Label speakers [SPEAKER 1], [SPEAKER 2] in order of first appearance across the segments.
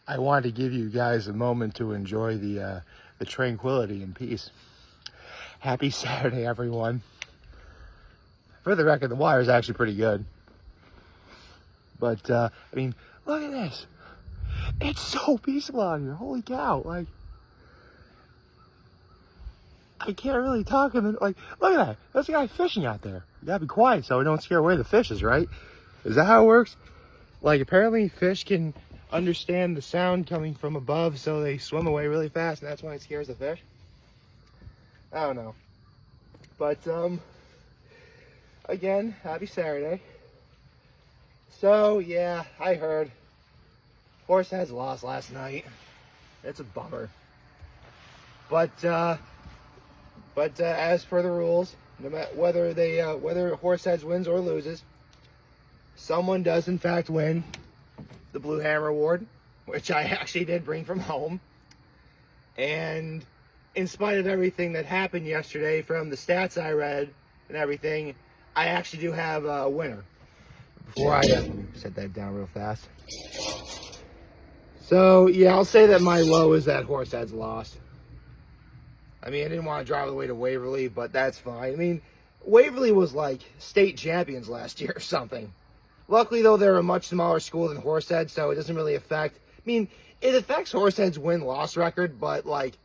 [SPEAKER 1] I wanted to give you guys a moment to enjoy the tranquility and peace. Happy Saturday, everyone. For the record, the water is actually pretty good. But, I mean, look at this. It's so peaceful out here. Holy cow. Like, I can't really talk. Like, look at that. There's a guy fishing out there. You gotta be quiet so we don't scare away the fishes, right? Is that how it works? Like, apparently fish can understand the sound coming from above, so they swim away really fast, and that's why it scares the fish. I don't know. But, again, happy Saturday. So, yeah, I heard Horseheads lost last night. It's a bummer. But as per the rules, no matter whether Horseheads wins or loses, someone does in fact win the Blue Hammer Award, which I actually did bring from home. And in spite of everything that happened yesterday, from the stats I read and everything, I actually do have a winner. Before I set that down real fast. So, yeah, I'll say that my low is that Horseheads lost. I mean, I didn't want to drive all the way to Waverly, but that's fine. I mean, Waverly was like state champions last year or something. Luckily, though, they're a much smaller school than Horseheads, so it doesn't really affect... I mean, it affects Horseheads' win-loss record, but, like,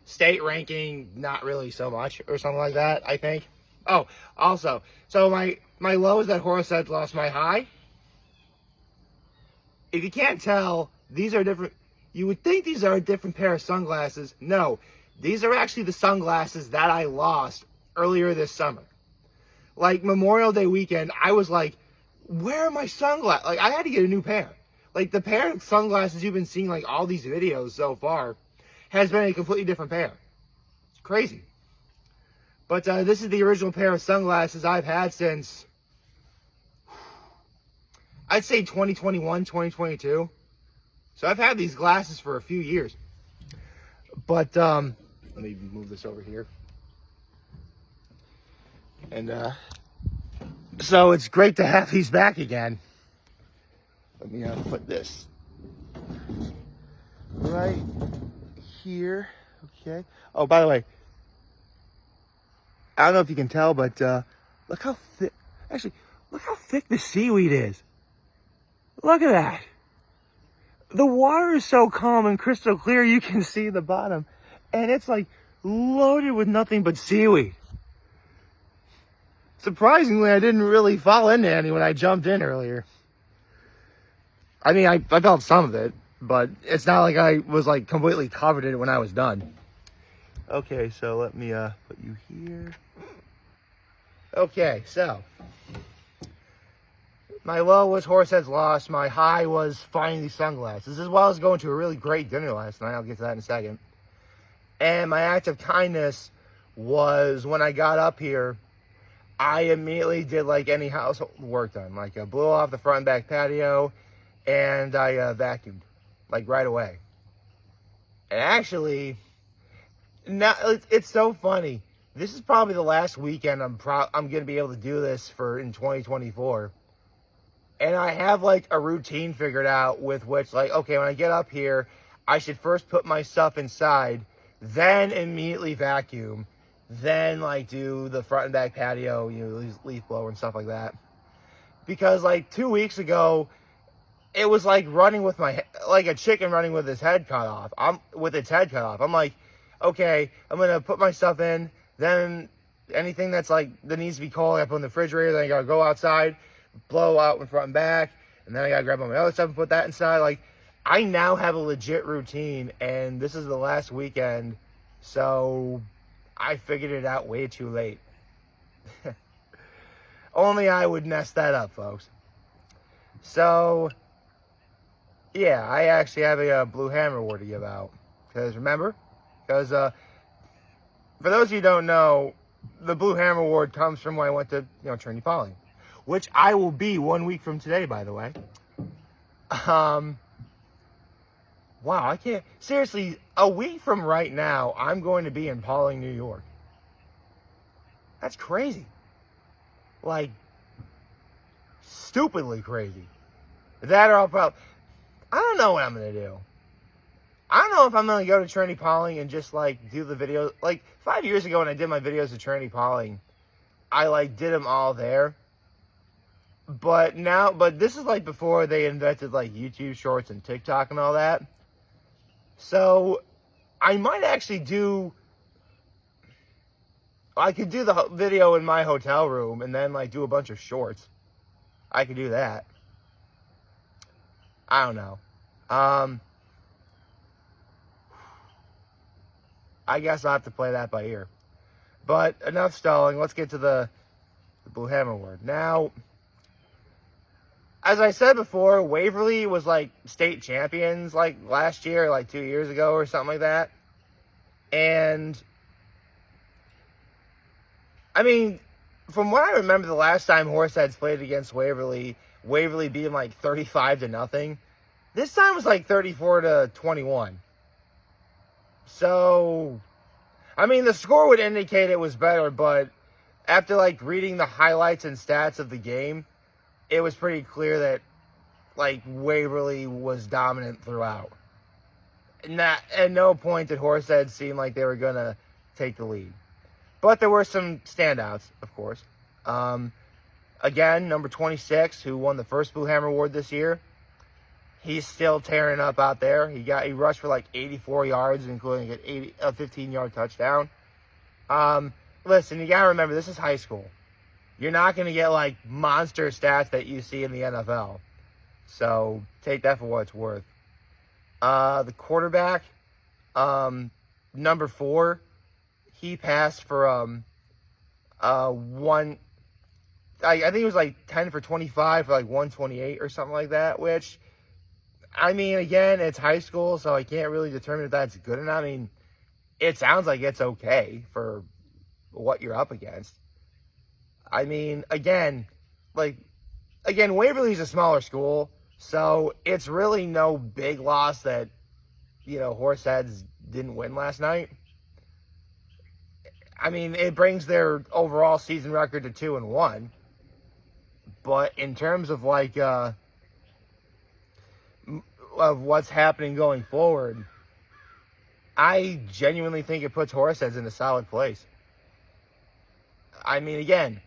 [SPEAKER 1] state ranking, not really so much, or something like that, I think. Oh, also, so my low is that Horseheads lost. My high, if you can't tell, these are different. You would think these are a different pair of sunglasses. No, these are actually the sunglasses that I lost earlier this summer. Like, Memorial Day weekend, I was like, where are my sunglasses? Like, I had to get a new pair. Like, the pair of sunglasses you've been seeing, like, all these videos so far has been a completely different pair. It's crazy. But this is the original pair of sunglasses I've had since, I'd say 2021, 2022. So I've had these glasses for a few years. But, let me move this over here. And, so it's great to have these back again. Let me put this right here. Okay. Oh, by the way, I don't know if you can tell, but look how thick. Actually, look how thick the seaweed is. Look at that. The water is so calm and crystal clear, you can see the bottom, and it's like loaded with nothing but seaweed. Surprisingly, I didn't really fall into any when I jumped in earlier. I mean, I felt some of it, but it's not like I was like completely covered in it when I was done. Okay, so let me put you here. Okay, so my low was Horseheads lost. My high was finding these sunglasses, as well as going to a really great dinner last night. I'll get to that in a second. And my act of kindness was when I got up here, I immediately did like any household work done. Like I blew off the front and back patio, and I vacuumed, like right away. And actually, now it's so funny. This is probably the last weekend I'm gonna be able to do this for in 2024. And I have like a routine figured out with which, like, okay, when I get up here, I should first put my stuff inside, then immediately vacuum, then like do the front and back patio, you know, leaf blower and stuff like that. Because like 2 weeks ago, it was like running with like a chicken running with its head cut off. I'm like, okay, I'm gonna put my stuff in, then anything that's like that needs to be cold, I put in the refrigerator. Then I gotta go outside, blow out in front and back, and then I gotta grab all my other stuff and put that inside. Like, I now have a legit routine, and this is the last weekend, so I figured it out way too late. Only I would mess that up, folks. So, yeah, I actually have a Blue Hammer Award to give out. Because remember, for those of you who don't know, the Blue Hammer Award comes from when I went to, Trinity Poly, which I will be 1 week from today, by the way. Wow, I can't, seriously, a week from right now, I'm going to be in Pawling, New York. That's crazy. Like, stupidly crazy. That or I'll probably, I don't know what I'm going to do. know if I'm going to go to Trinity Pauling and just, like, do the videos. Like, 5 years ago when I did my videos at Trinity Pauling, I, like, did them all there. But this is, like, before they invented, like, YouTube Shorts and TikTok and all that. So, I might actually I could do the video in my hotel room and then, like, do a bunch of shorts. I could do that. I don't know. I guess I'll have to play that by ear. But enough stalling. Let's get to the Blue Hammer Award. Now, as I said before, Waverly was, like, state champions, like, last year, like, 2 years ago or something like that. And, I mean, from what I remember, the last time Horseheads played against Waverly being, like, 35-0. This time was, like, 34-21. So, I mean, the score would indicate it was better, but after, like, reading the highlights and stats of the game, it was pretty clear that, like, Waverly was dominant throughout. At no point did Horseheads seem like they were going to take the lead. But there were some standouts, of course. Again, number 26, who won the first Blue Hammer Award this year. He's still tearing up out there. He rushed for like 84 yards, including a 15-yard touchdown. Listen, you gotta remember, this is high school. You're not gonna get like monster stats that you see in the NFL. So take that for what it's worth. The quarterback, number 4, he passed for one. I think it was like 10 for 25 for like 128 or something like that, which, I mean, again, it's high school, so I can't really determine if that's good or not. I mean, it sounds like it's okay for what you're up against. I mean, again, Waverly's a smaller school, so it's really no big loss that, Horseheads didn't win last night. I mean, it brings their overall season record to 2-1. But in terms of, like, of what's happening going forward, I genuinely think it puts Horseheads in a solid place. I mean, again,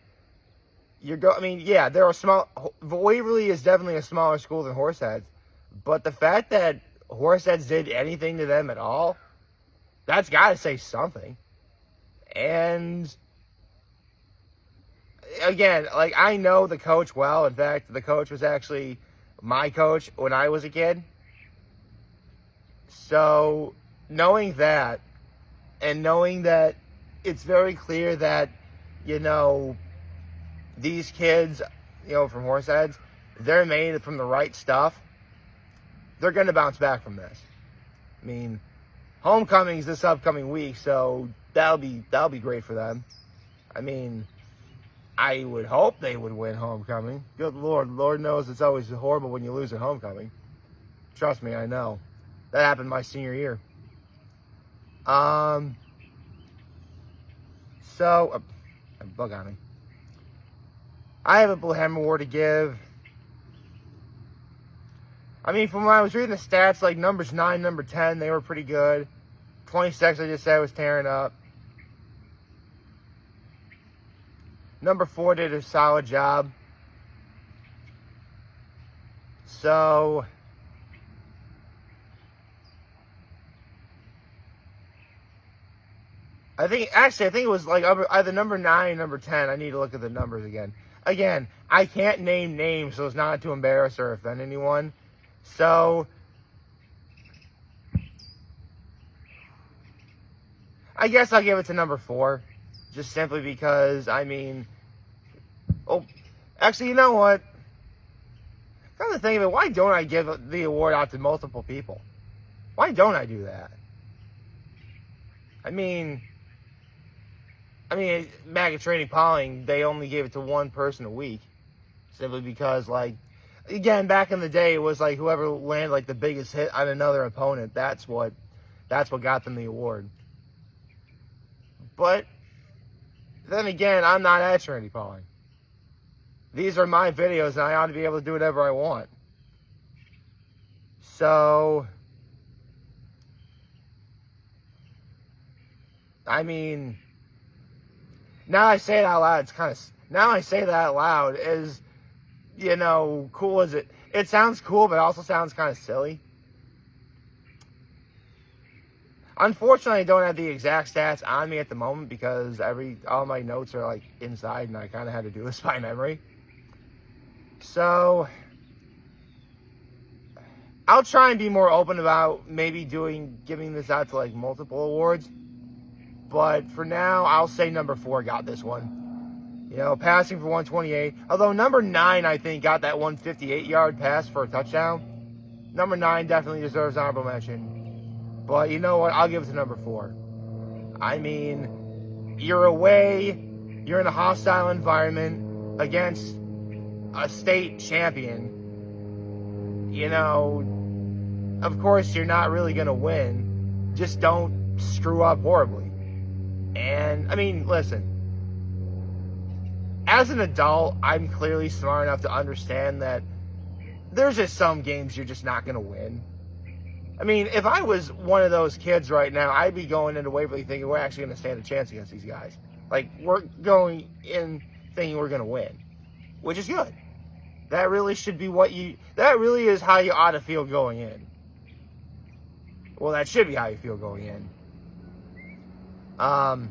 [SPEAKER 1] they're a small. Waverly is definitely a smaller school than Horseheads, but the fact that Horseheads did anything to them at all, that's got to say something. And again, like, I know the coach well. In fact, the coach was actually my coach when I was a kid. So, knowing that, and knowing that it's very clear that, these kids, from Horseheads, they're made from the right stuff, they're going to bounce back from this. I mean, homecoming's this upcoming week, so that'll be great for them. I mean, I would hope they would win homecoming. Good Lord. Lord knows it's always horrible when you lose at homecoming. Trust me, I know. That happened my senior year. A bug on me. I have a Blue Hammer Award to give. I mean, from when I was reading the stats, like numbers 9, number 10, they were pretty good. 26, I just said, was tearing up. Number 4 did a solid job. So, I think it was like either number 9 or number 10. I need to look at the numbers again. Again, I can't name names so as not to embarrass or offend anyone. So, I guess I'll give it to number 4. Just simply because, I mean... Oh, actually, you know what? Come to think of it, why don't I give the award out to multiple people? Why don't I do that? I mean, back at Trinity Pauling, they only gave it to one person a week. Simply because, like, again, back in the day, it was like whoever landed, like, the biggest hit on another opponent, that's what got them the award. But then again, I'm not at Trinity Pauling. These are my videos, and I ought to be able to do whatever I want. So, I mean, now I say it out loud, now I say that out loud is, cool as it sounds cool, but it also sounds kind of silly. Unfortunately, I don't have the exact stats on me at the moment because all my notes are like inside and I kind of had to do this by memory. So I'll try and be more open about maybe giving this out to like multiple awards. But for now, I'll say number 4 got this one. Passing for 128. Although number 9, I think, got that 158-yard pass for a touchdown. Number 9 definitely deserves honorable mention. But you know what? I'll give it to number 4. I mean, you're away. You're in a hostile environment against a state champion. Of course, you're not really going to win. Just don't screw up horribly. And, I mean, listen. As an adult, I'm clearly smart enough to understand that there's just some games you're just not going to win. I mean, if I was one of those kids right now, I'd be going into Waverly thinking we're actually going to stand a chance against these guys. Like, we're going in thinking we're going to win, which is good. That really should be that really is how you ought to feel going in. Well, that should be how you feel going in. But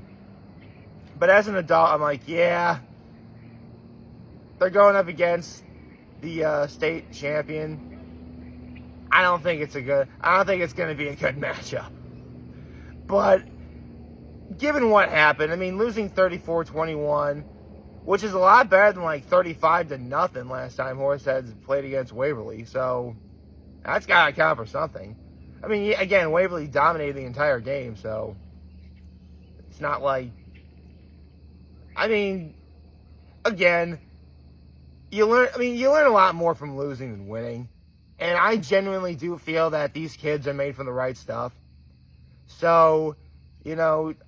[SPEAKER 1] as an adult, I'm like, yeah, they're going up against the state champion. I don't think it's going to be a good matchup. But given what happened, I mean, losing 34-21, which is a lot better than like 35-0 last time Horseheads played against Waverly. So that's got to count for something. I mean, again, Waverly dominated the entire game, so it's not like, I mean, again, you learn a lot more from losing than winning. And I genuinely do feel that these kids are made from the right stuff. So,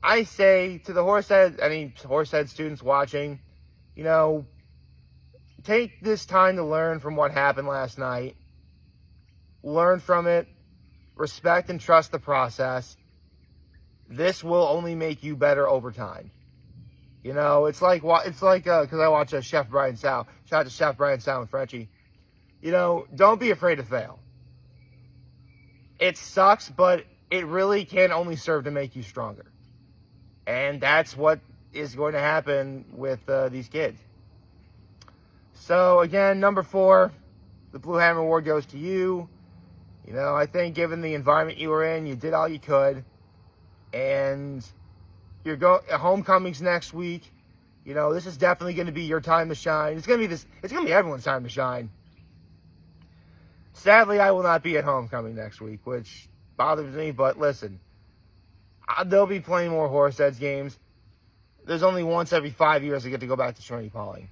[SPEAKER 1] I say to the Horsehead students watching, take this time to learn from what happened last night. Learn from it. Respect and trust the process. This will only make you better over time. It's like because I watch Chef Brian Sal. Shout out to Chef Brian Sal and Frenchie. Don't be afraid to fail. It sucks, but it really can only serve to make you stronger. And that's what is going to happen with these kids. So, again, number 4, the Blue Hammer Award goes to you. I think given the environment you were in, you did all you could. And homecoming's next week. This is definitely going to be your time to shine. It's going to be everyone's time to shine. Sadly, I will not be at homecoming next week, which bothers me, but listen, they'll be playing more Horseheads games. There's only once every 5 years I get to go back to Trinity Pauling.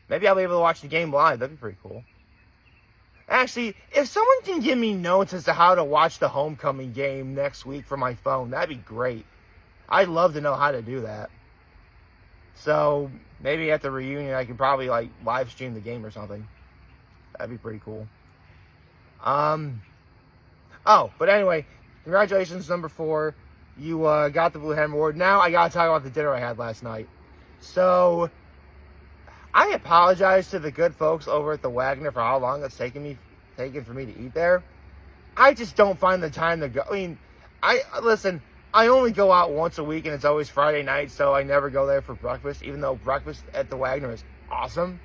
[SPEAKER 1] Maybe I'll be able to watch the game live. That'd be pretty cool. Actually, if someone can give me notes as to how to watch the homecoming game next week from my phone, that'd be great. I'd love to know how to do that. So, maybe at the reunion I could probably, live stream the game or something. That'd be pretty cool. But anyway, congratulations, number 4. You got the Blue Hammer Award. Now I gotta talk about the dinner I had last night. So, I apologize to the good folks over at the Wagner for how long it's taken for me to eat there. I just don't find the time to go. I mean, I only go out once a week, and it's always Friday night, so I never go there for breakfast, even though breakfast at the Wagner is awesome.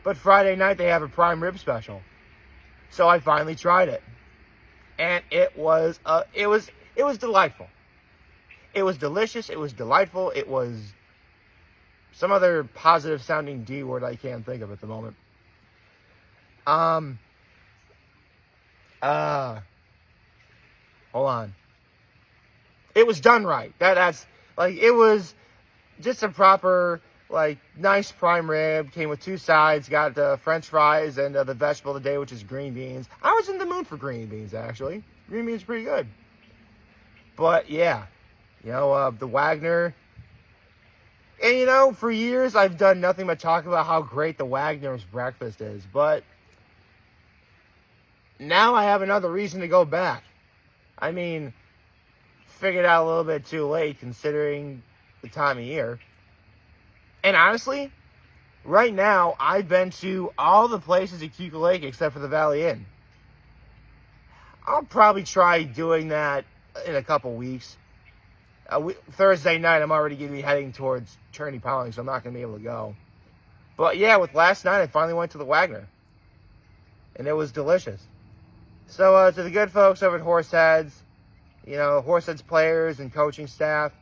[SPEAKER 1] But Friday night, they have a prime rib special. So I finally tried it. And it was delightful. It was delicious. It was delightful. It was some other positive sounding D word I can't think of at the moment. Hold on. It was done right. It was just a proper, nice prime rib. Came with 2 sides. Got the French fries and the vegetable of the day, which is green beans. I was in the mood for green beans, actually. Green beans are pretty good. But, yeah. The Wagner. And, for years, I've done nothing but talk about how great the Wagner's breakfast is. But now I have another reason to go back. I mean, figured out a little bit too late considering the time of year. And honestly, right now, I've been to all the places at Keuka Lake except for the Valley Inn. I'll probably try doing that in a couple weeks. Thursday night, I'm already going to be heading towards Trinity Powling, so I'm not going to be able to go. But yeah, with last night, I finally went to the Wagner. And it was delicious. So to the good folks over at Horseheads, Horseheads players and coaching staff,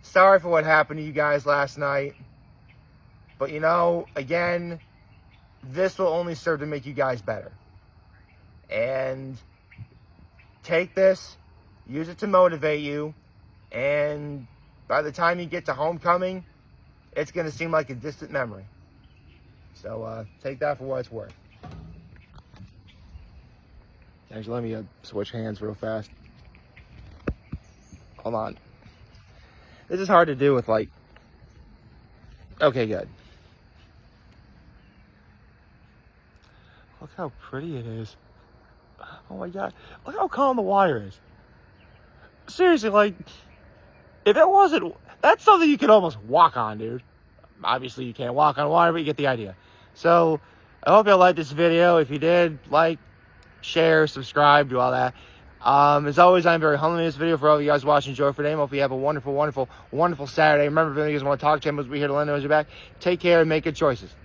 [SPEAKER 1] sorry for what happened to you guys last night. But again, this will only serve to make you guys better. And take this, use it to motivate you, and by the time you get to homecoming, it's going to seem like a distant memory. So take that for what it's worth. Actually, let me switch hands real fast. Hold on. This is hard to do with okay, good. Look how pretty it is. Oh my God. Look how calm the water is. Seriously, if it wasn't, that's something you could almost walk on, dude. Obviously, you can't walk on water, but you get the idea. So, I hope you liked this video. If you did, share, subscribe, do all that. As always, I'm very humble in this video for all of you guys watching. Enjoy for today. Hope you have a wonderful, wonderful, wonderful Saturday. Remember, if you guys want to talk to him, we'll be here to lend those you back. Take care and make good choices.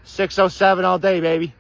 [SPEAKER 1] 607 all day, baby.